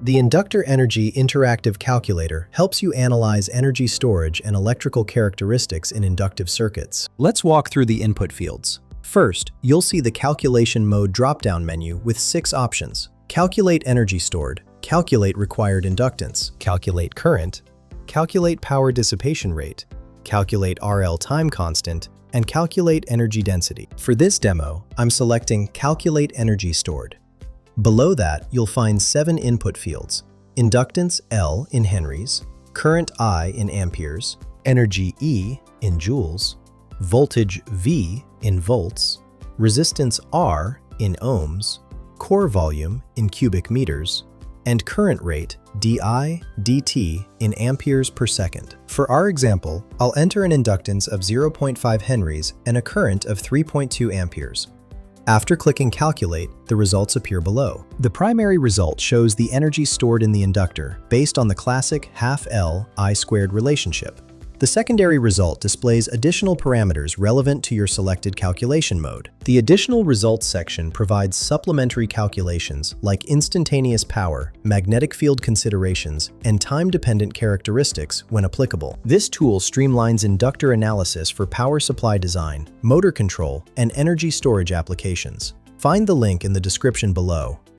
The Inductor Energy Interactive Calculator helps you analyze energy storage and electrical characteristics in inductive circuits. Let's walk through the input fields. First, you'll see the Calculation Mode drop-down menu with 6 options. Calculate energy stored, calculate required inductance, calculate current, calculate power dissipation rate, calculate RL time constant, and calculate energy density. For this demo, I'm selecting Calculate Energy Stored. Below that, you'll find 7 input fields: inductance L in henries, current I in amperes, energy E in joules, voltage V in volts, resistance R in ohms, core volume in cubic meters, and current rate dI dt in amperes per second. For our example, I'll enter an inductance of 0.5 henries and a current of 3.2 amperes. After clicking Calculate, the results appear below. The primary result shows the energy stored in the inductor based on the classic half L I squared relationship. The secondary result displays additional parameters relevant to your selected calculation mode. The Additional Results section provides supplementary calculations like instantaneous power, magnetic field considerations, and time-dependent characteristics when applicable. This tool streamlines inductor analysis for power supply design, motor control, and energy storage applications. Find the link in the description below